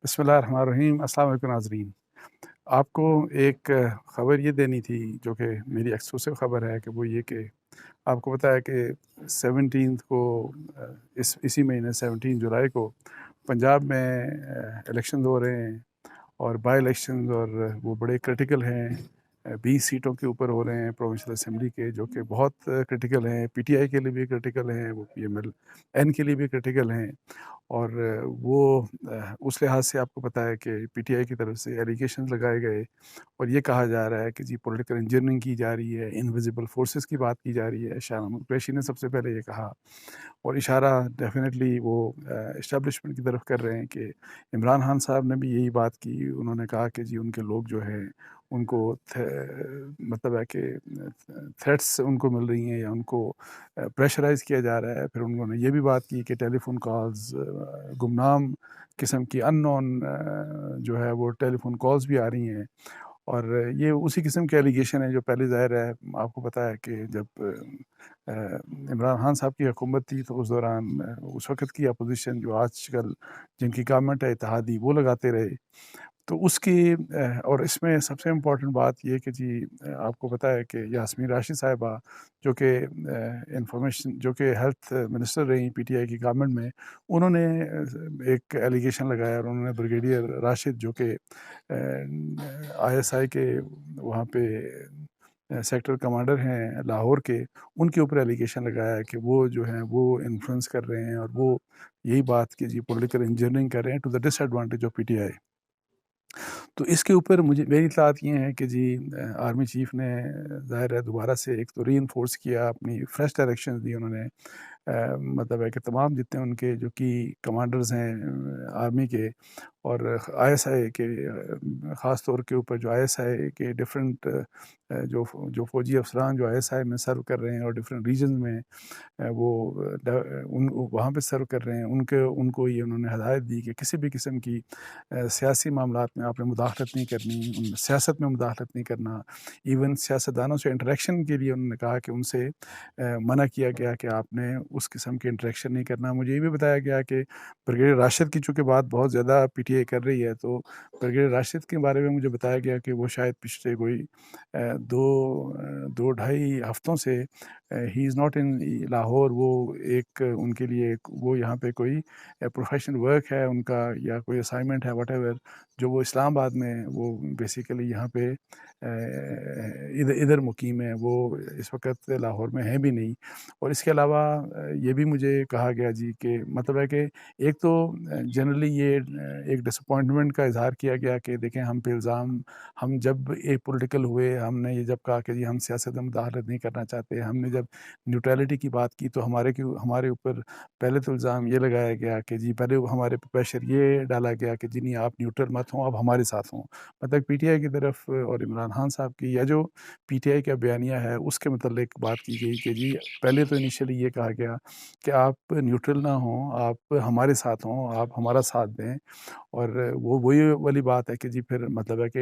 بسم اللہ الرحمن الرحیم۔ السلام علیکم ناظرین، آپ کو ایک خبر یہ دینی تھی جو کہ میری ایکسکلوسیو خبر ہے، کہ وہ یہ کہ آپ کو پتہ ہے کہ 17 کو اسی مہینے 17 جولائی کو پنجاب میں الیکشنز ہو رہے ہیں، اور بائی الیکشنز، اور وہ بڑے کرٹیکل ہیں۔ 20 سیٹوں کے اوپر ہو رہے ہیں پروونشل اسمبلی کے، جو کہ بہت کرٹیکل ہیں۔ پی ٹی آئی کے لیے بھی کرٹیکل ہیں، وہ پی ایم ایل این کے لیے بھی کرٹیکل ہیں، اور وہ اس لحاظ سے آپ کو پتہ ہے کہ پی ٹی آئی کی طرف سے ایلیگیشنز لگائے گئے، اور یہ کہا جا رہا ہے کہ جی پولیٹیکل انجینئرنگ کی جا رہی ہے، انویزیبل فورسز کی بات کی جا رہی ہے۔ شاہ محمود قریشی نے سب سے پہلے یہ کہا، اور اشارہ ڈیفینیٹلی وہ اسٹیبلشمنٹ کی طرف کر رہے ہیں کہ عمران خان صاحب نے بھی یہی بات کی۔ انہوں نے کہا کہ جی ان کے لوگ جو ہے ان کو مطلب ہے کہ تھریٹس ان کو مل رہی ہیں، یا ان کو پریشرائز کیا جا رہا ہے۔ پھر انہوں نے یہ بھی بات کی کہ ٹیلی فون کالز، گمنام قسم کی ان نون جو ہے وہ ٹیلی فون کالز بھی آ رہی ہیں، اور یہ اسی قسم کے ایلیگیشن ہے جو پہلے ظاہر ہے۔ آپ کو پتہ ہے کہ جب عمران خان صاحب کی حکومت تھی تو اس دوران اس وقت کی اپوزیشن جو آج کل جن کی گورنمنٹ ہے اتحادی، وہ لگاتے رہے۔ تو اس کی اور اس میں سب سے امپورٹنٹ بات یہ کہ جی آپ کو پتہ ہے کہ یاسمین راشد صاحبہ، جو کہ انفارمیشن جو کہ ہیلتھ منسٹر رہی پی ٹی آئی کی گورنمنٹ میں، انہوں نے ایک ایلیگیشن لگایا، اور انہوں نے بریگیڈیئر راشد جو کہ آئی ایس آئی کے وہاں پہ سیکٹر کمانڈر ہیں لاہور کے، ان کے اوپر ایلیگیشن لگایا کہ وہ جو ہیں وہ انفلوئنس کر رہے ہیں، اور وہ یہی بات کہ جی پولیٹیکل انجینئرنگ کر رہے ہیں to the disadvantage of P T I. تو اس کے اوپر میری اطلاعات یہ ہیں کہ جی آرمی چیف نے ظاہر ہے دوبارہ سے ایک تو ری انفورس کیا، اپنی فریش ڈائریکشن دی انہوں نے، مطلب ہے کہ تمام جتنے ان کے جو کی کمانڈرز ہیں آرمی کے، اور آئی ایس آئی کے خاص طور کے اوپر جو آئی ایس آئی کے ڈفرینٹ جو فوجی افسران جو آئی ایس آئی میں سرو کر رہے ہیں، اور ڈفرینٹ ریجنز میں وہ وہاں پہ سرو کر رہے ہیں، ان کو یہ انہوں نے ہدایت دی کہ کسی بھی قسم کی سیاسی معاملات میں آپ نے مداخلت نہیں کرنی، سیاست میں مداخلت نہیں کرنا۔ ایون سیاستدانوں سے انٹریکشن کے لیے انہوں نے کہا کہ ان سے منع کیا گیا کہ آپ نے اس قسم کے انٹریکشن نہیں کرنا۔ مجھے یہ بھی بتایا گیا کہ بریگیڈیئر راشد کی چونکہ بات بہت زیادہ پی ٹی آئی کر رہی ہے، تو بریگیڈیئر راشد کے بارے میں مجھے بتایا گیا کہ وہ شاید پچھلے کوئی دو ڈھائی ہفتوں سے ہی از ناٹ ان لاہور۔ وہ ایک ان کے لیے وہ یہاں پہ کوئی پروفیشنل ورک ہے ان کا، یا کوئی اسائنمنٹ ہے واٹ ایور، جو وہ اسلام آباد میں وہ بیسیکلی یہاں پہ ادھر مقیم ہے، وہ اس وقت لاہور میں ہیں بھی نہیں۔ اور اس کے علاوہ یہ بھی مجھے کہا گیا جی کہ مطلب ہے کہ ایک تو جنرلی یہ ایک ڈس اپوائنٹمنٹ کا اظہار کیا گیا کہ دیکھیں ہم پہ الزام، ہم جب ایک پولیٹیکل ہوئے، ہم نے یہ جب کہا کہ جی ہم سیاست میں مداخلت نہیں کرنا چاہتے، ہم نے جب نیوٹرلٹی کی بات کی، تو ہمارے اوپر پہلے تو الزام یہ لگایا گیا کہ جی پہلے ہمارے پہ پریشر یہ ڈالا گیا کہ جی نہیں آپ نیوٹرل مت ہوں، آپ ہمارے ساتھ ہوں۔ مطلب پی ٹی آئی کی طرف اور عمران خان صاحب کی، یا جو پی ٹی آئی کا بیانیہ ہے اس کے متعلق بات کی گئی کہ جی پہلے تو انیشلی یہ کہا گیا کہ آپ نیوٹرل نہ ہوں، آپ ہمارے ساتھ ہوں، آپ ہمارا ساتھ دیں۔ اور وہ وہی والی بات ہے کہ جی پھر مطلب ہے کہ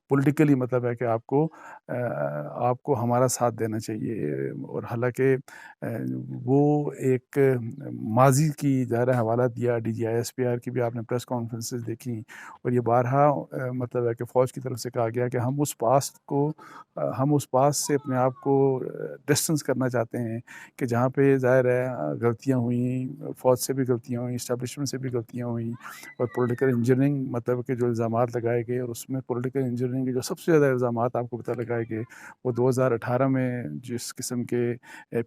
پولیٹیکلی مطلب ہے کہ آپ کو ہمارا ساتھ دینا چاہیے۔ اور حالانکہ وہ ایک ماضی کی ظاہر حوالہ دیا، ڈی جی آئی ایس پی آر کی بھی آپ نے پریس کانفرنسز دیکھی، اور یہ بارہا مطلب ہے کہ فوج کی طرف سے کہا گیا کہ ہم اس پاس سے اپنے آپ کو ڈسٹنس کرنا چاہتے ہیں، کہ جہاں پہ ظاہر ہے غلطیاں ہوئیں، فوج سے بھی غلطیاں ہوئیں، اسٹیبلشمنٹ سے بھی غلطیاں ہوئیں، اور پولیٹیکل انجینئرنگ مطلب کہ جو الزامات لگائے گئے، اور اس میں پولیٹیکل انجینئرنگ کے جو سب سے زیادہ الزامات آپ کو پتہ لگائے گئے وہ 2018 میں جس قسم کے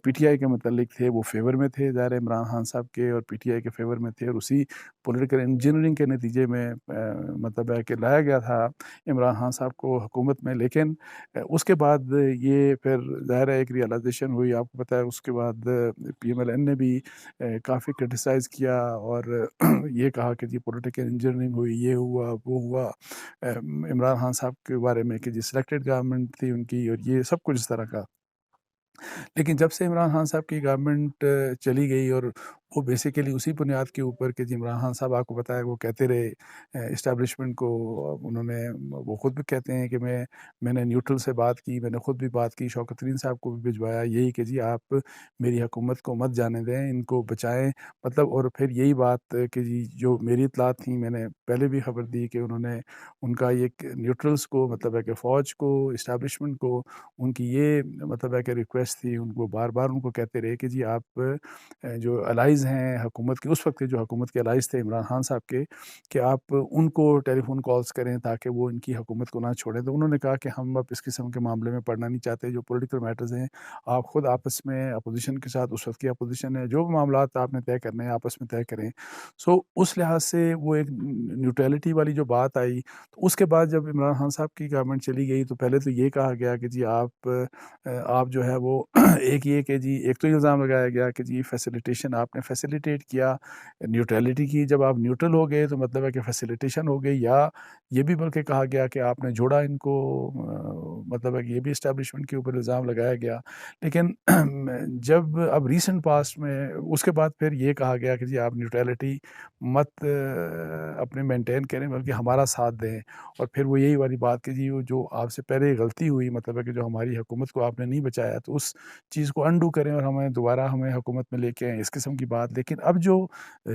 پی ٹی آئی کے متعلق تھے، وہ فیور میں تھے ظاہر عمران خان صاحب کے، اور پی ٹی آئی کے فیور میں تھے، اور اسی پولیٹیکل انجینئرنگ کے نتیجے میں مطلب ہے کہ لایا گیا تھا عمران خان صاحب کو حکومت میں۔ لیکن اس کے بعد یہ پھر ظاہر ہے ایک ریئلائزیشن ہوئی، آپ کو پتہ ہے اس کے بعد پی ایم ایل این نے بھی کافی کرٹیسائز کیا، اور یہ کہا کہ جی پولیٹیکل انجینئرنگ ہوئی، یہ ہوا وہ ہوا عمران خان صاحب کے بارے میں کہ جی سلیکٹڈ گورنمنٹ تھی ان کی، اور یہ سب کچھ اس طرح کا۔ لیکن جب سے عمران خان صاحب کی گورنمنٹ چلی گئی، اور وہ بیسیکلی اسی بنیاد کے اوپر کہ عمران خان صاحب آپ کو پتہ ہے وہ کہتے رہے اسٹیبلشمنٹ کو، انہوں نے وہ خود بھی کہتے ہیں کہ میں نے نیوٹرل سے بات کی، میں نے خود بھی بات کی، شوکت ترین صاحب کو بھی بھجوایا یہی کہ جی آپ میری حکومت کو مت جانے دیں، ان کو بچائیں، مطلب اور پھر یہی بات کہ جی جو میری اطلاعات تھیں میں نے پہلے بھی خبر دی کہ انہوں نے ان کا یہ نیوٹرلز کو مطلب ہے کہ فوج کو اسٹیبلشمنٹ کو ان کی یہ مطلب ہے کہ ریکویسٹ تھی، ان کو بار بار ان کو کہتے رہے کہ جی آپ جو الائز ہیں حکومت کے، اس وقت کے جو حکومت کے الائز تھے عمران خان صاحب کے، کہ آپ ان کو ٹیلی فون کالز کریں تاکہ وہ ان کی حکومت کو نہ چھوڑیں۔ تو انہوں نے کہا کہ ہم اب اس قسم کے معاملے میں پڑھنا نہیں چاہتے، جو پولیٹیکل میٹرز ہیں آپ خود آپس میں اپوزیشن کے ساتھ، اس وقت کی اپوزیشن ہے، جو معاملات آپ نے طے کرنے ہیں آپس میں طے کریں۔ سو اس لحاظ سے وہ ایک نیوٹرلٹی والی جو بات آئی، تو اس کے بعد جب عمران خان صاحب کی گورنمنٹ چلی گئی تو پہلے تو یہ کہا گیا کہ جی آپ جو ہے وہ ایک یہ کہ جی ایک تو الزام لگایا گیا کہ جی فیسیلیٹیشن آپ نے فیسیلیٹیٹ کیا نیوٹرلٹی کی، جب آپ نیوٹرل ہو گئے تو مطلب ہے کہ فیسیلیٹیشن ہو گئی، یا یہ بھی بلکہ کہا گیا کہ آپ نے جوڑا ان کو، مطلب ہے کہ یہ بھی اسٹیبلشمنٹ کے اوپر الزام لگایا گیا۔ لیکن جب اب ریسنٹ پاسٹ میں اس کے بعد پھر یہ کہا گیا کہ جی آپ نیوٹرلٹی مت اپنے مینٹین کریں بلکہ ہمارا ساتھ دیں، اور پھر وہ یہی والی بات کہ جی وہ جو آپ سے پہلے غلطی ہوئی، مطلب ہے کہ جو ہماری حکومت کو آپ نے نہیں بچایا تو اس چیز کو انڈو کریں اور ہمیں حکومت میں لے کے آئیں، اس قسم کی بات۔ لیکن اب جو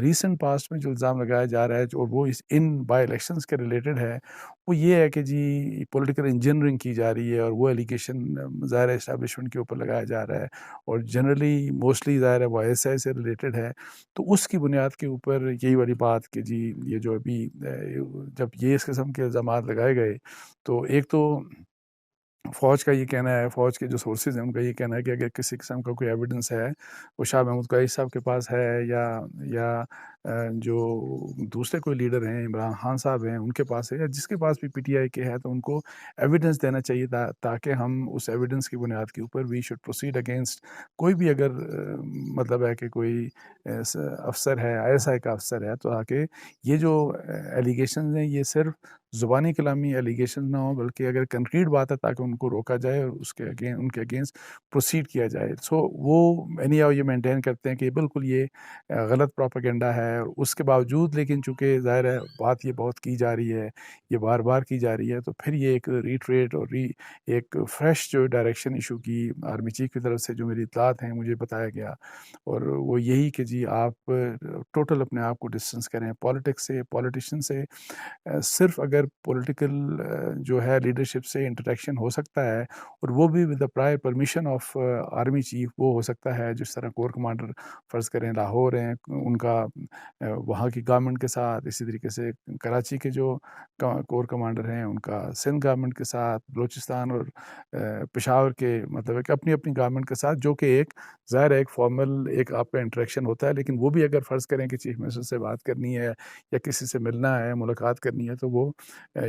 ریسنٹ پاسٹ میں جو الزام لگایا جا رہا ہے اور وہ ان بائی الیکشنز کے ریلیٹڈ ہے، وہ یہ ہے کہ جی پولیٹیکل انجینئرنگ کی جا رہی ہے، اور وہ ایلیگیشن ظاہر ہے اسٹیبلشمنٹ کے اوپر لگایا جا رہا ہے، اور جنرلی موسٹلی ظاہر ہے وہ ایس آئی سے ریلیٹڈ ہے۔ تو اس کی بنیاد کے اوپر یہی والی بات کہ جی یہ جو ابھی جب یہ اس قسم کے الزامات لگائے گئے تو ایک تو فوج کا یہ کہنا ہے، فوج کے جو سورسز ہیں ان کا یہ کہنا ہے کہ اگر کسی قسم کا کوئی ایویڈنس ہے وہ شاہ محمود قریشی صاحب کے پاس ہے، یا جو دوسرے کوئی لیڈر ہیں عمران خان صاحب ہیں ان کے پاس ہے، یا جس کے پاس بھی پی ٹی آئی کے ہے، تو ان کو ایویڈنس دینا چاہیے تاکہ ہم اس ایویڈنس کی بنیاد کے اوپر وی شوڈ پروسیڈ اگینسٹ کوئی بھی، اگر مطلب ہے کہ کوئی افسر ہے، آئی ایس آئی کا افسر ہے، تو تاکہ یہ جو ایلیگیشنز ہیں یہ صرف زبانی کلامی ایلیگیشن نہ ہوں بلکہ اگر کنکریٹ بات ہے تاکہ ان کو روکا جائے اور ان کے اگینسٹ پروسیڈ کیا جائے۔ سو وہ اینی ہاؤ یہ مینٹین کرتے ہیں کہ بالکل یہ غلط پروپیگنڈا ہے، اور اس کے باوجود لیکن چونکہ ظاہر ہے بات یہ بہت کی جا رہی ہے، یہ بار بار کی جا رہی ہے، تو پھر یہ ایک ریٹریٹ اور ایک فریش جو ڈائریکشن ایشو کی آرمی چیف کی طرف سے جو میری اطلاعات ہیں مجھے بتایا گیا، اور وہ یہی کہ جی آپ ٹوٹل اپنے آپ کو ڈسٹنس کریں پالیٹکس سے، پولیٹیشین سے۔ صرف اگر پولیٹیکل جو ہے لیڈرشپ سے انٹریکشن ہو سکتا ہے، اور وہ بھی with the prior permission of army chief, وہ ہو سکتا ہے جس طرح کور کمانڈر فرض کریں لاہور ہیں ان کا وہاں کی گورنمنٹ کے ساتھ، اسی طریقے سے کراچی کے جو کور کمانڈر ہیں ان کا سندھ گورنمنٹ کے ساتھ، بلوچستان اور پشاور کے مطلب ہے کہ اپنی اپنی گورنمنٹ کے ساتھ، جو کہ ایک ظاہر ہے ایک فارمل ایک آپ کا انٹریکشن ہوتا ہے، لیکن وہ بھی اگر فرض کریں کہ چیف منسٹر سے بات کرنی ہے یا کسی سے ملنا ہے، ملاقات کرنی ہے، تو وہ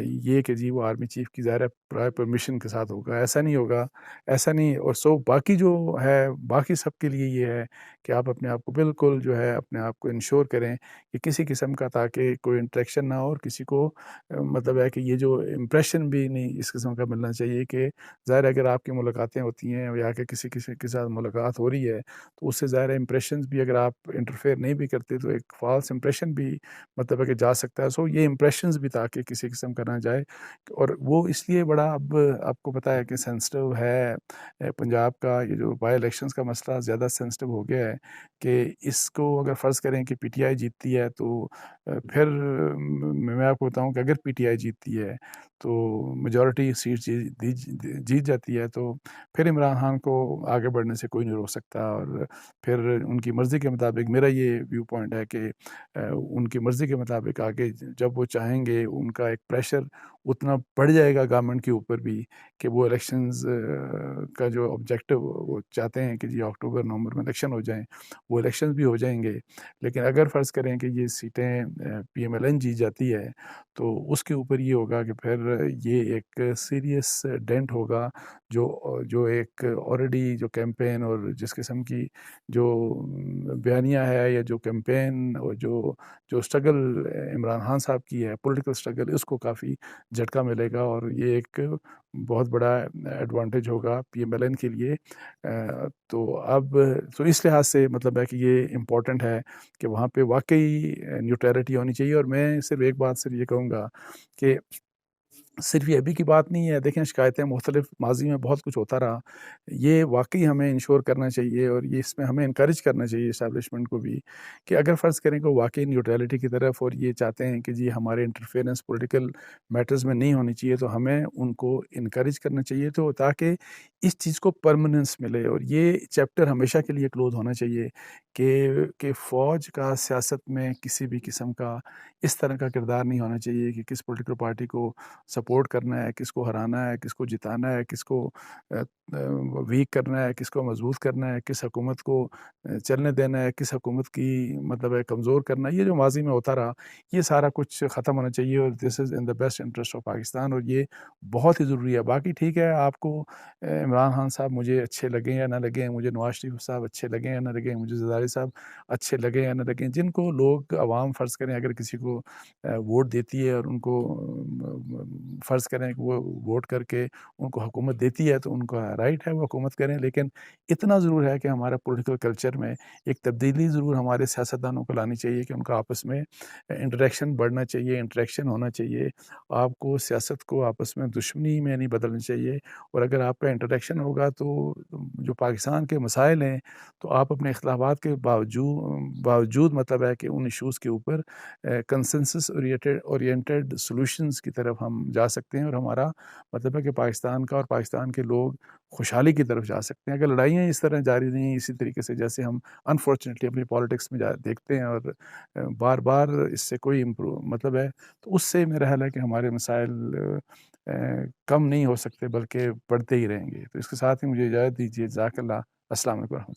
یہ کہ جی وہ آرمی چیف کی ظاہر پرائر پرمیشن کے ساتھ ہوگا، ایسا نہیں ہوگا، ایسا نہیں۔ اور سو باقی جو ہے باقی سب کے لیے یہ ہے کہ آپ اپنے آپ کو بالکل جو ہے اپنے آپ کو انشور کریں کہ کسی قسم کا تاکہ کوئی انٹریکشن نہ ہو، اور کسی کو مطلب ہے کہ یہ جو امپریشن بھی نہیں اس قسم کا ملنا چاہیے کہ ظاہر اگر آپ کی ملاقاتیں ہوتی ہیں یا کہ کسی کے ساتھ ملاقات ہو رہی ہے تو اس سے ظاہر امپریشنز بھی اگر آپ انٹرفیئر نہیں بھی کرتے تو ایک فالس امپریشن بھی مطلب ہے کہ جا سکتا ہے۔ سو یہ امپریشنز بھی تاکہ کسی قسم کا نہ جائے، اور وہ اس لیے بڑا اب آپ کو پتہ ہے کہ سینسٹیو ہے پنجاب کا یہ جو بائی الیکشنز کا مسئلہ زیادہ سینسٹیو ہو گیا ہے کہ اس کو اگر فرض کریں کہ پی ٹی آئی جیتتی ہے تو پھر میں آپ کو بتاؤں کہ اگر پی ٹی آئی جیتتی ہے تو میجورٹی سیٹ جیت جاتی ہے، تو پھر عمران خان کو آگے بڑھنے سے کوئی نہیں روک سکتا، اور پھر ان کی مرضی کے مطابق میرا یہ ویو پوائنٹ ہے کہ ان کی مرضی کے مطابق آگے جب وہ چاہیں گے ان کا ایک پریشر اتنا بڑھ جائے گا گورنمنٹ کے اوپر بھی کہ وہ الیکشنز کا جو آبجیکٹو وہ چاہتے ہیں کہ جی اکتوبر نومبر میں الیکشن ہو جائیں، وہ الیکشنز بھی ہو جائیں گے۔ لیکن اگر فرض کریں کہ یہ سیٹیں پی ایم ایل این جیت جاتی ہے تو اس کے اوپر یہ ہوگا کہ پھر یہ ایک سیریس ڈینٹ ہوگا جو ایک آلریڈی جو کیمپین اور جس قسم کی جو بیانیہ ہے یا جو کیمپین اور جو اسٹرگل عمران خان صاحب کی ہے پولیٹیکل اسٹرگل، اس کو کافی جھٹکا ملے گا، اور یہ ایک بہت بڑا ایڈوانٹیج ہوگا پی ایم ایل این کے لیے۔ تو اس لحاظ سے مطلب ہے کہ یہ امپورٹنٹ ہے کہ وہاں پہ واقعی نیوٹرلٹی ہونی چاہیے۔ اور میں صرف ایک بات صرف یہ کہوں گا کہ صرف یہ ابھی کی بات نہیں ہے، دیکھیں شکایتیں مختلف ماضی میں بہت کچھ ہوتا رہا، یہ واقعی ہمیں انشور کرنا چاہیے، اور یہ اس میں ہمیں انکریج کرنا چاہیے اسٹیبلشمنٹ کو بھی، کہ اگر فرض کریں کہ واقعی نیوٹرلٹی کی طرف اور یہ چاہتے ہیں کہ جی ہمارے انٹرفیئرنس پولیٹیکل میٹرز میں نہیں ہونی چاہیے، تو ہمیں ان کو انکریج کرنا چاہیے، تو تاکہ اس چیز کو پرماننس ملے۔ اور یہ چیپٹر ہمیشہ کے لیے کلوز ہونا چاہیے کہ فوج کا سیاست میں کسی بھی قسم کا اس طرح کا کردار نہیں ہونا چاہیے کہ کس پولیٹیکل پارٹی کو سپورٹ کرنا ہے، کس کو ہرانا ہے، کس کو جتانا ہے، کس کو ویک کرنا ہے، کس کو مضبوط کرنا ہے، کس حکومت کو چلنے دینا ہے، کس حکومت کی مطلب ہے کمزور کرنا ہے۔ یہ جو ماضی میں ہوتا رہا، یہ سارا کچھ ختم ہونا چاہیے، اور this is in the best interest of Pakistan, اور یہ بہت ہی ضروری ہے۔ باقی ٹھیک ہے، آپ کو عمران خان صاحب مجھے اچھے لگیں یا نہ لگیں، مجھے نواز شریف صاحب اچھے لگیں یا نہ لگیں، مجھے زرداری صاحب اچھے لگیں یا نہ لگیں، جن کو لوگ عوام فرض کریں اگر کسی کو ووٹ دیتی ہے اور ان کو فرض کریں کہ وہ ووٹ کر کے ان کو حکومت دیتی ہے، تو ان کا رائٹ ہے وہ حکومت کریں، لیکن اتنا ضرور ہے کہ ہمارا پولیٹیکل کلچر میں ایک تبدیلی ضرور ہمارے سیاستدانوں کو لانی چاہیے کہ ان کا آپس میں انٹریکشن بڑھنا چاہیے، انٹریکشن ہونا چاہیے۔ آپ کو سیاست کو آپس میں دشمنی میں نہیں بدلنا چاہیے، اور اگر آپ کا انٹریکشن ہوگا تو جو پاکستان کے مسائل ہیں تو آپ اپنے اختلافات کے باوجود مطلب ہے کہ ان ایشوز کے اوپر کنسنسس اورینٹیڈ سولوشنز کی طرف ہم جا سکتے ہیں، اور ہمارا مطلب ہے کہ پاکستان کا اور پاکستان کے لوگ خوشحالی کی طرف جا سکتے ہیں۔ اگر لڑائیاں اس طرح جاری رہیں اسی طریقے سے جیسے ہم انفارچونیٹلی اپنی پالیٹکس میں دیکھتے ہیں، اور بار بار اس سے کوئی مطلب ہے، تو اس سے میرا خیال ہے کہ ہمارے مسائل کم نہیں ہو سکتے بلکہ بڑھتے ہی رہیں گے۔ تو اس کے ساتھ ہی مجھے اجازت دیجیے، جزاک اللہ، السلام علیکم ورحمۃ اللہ۔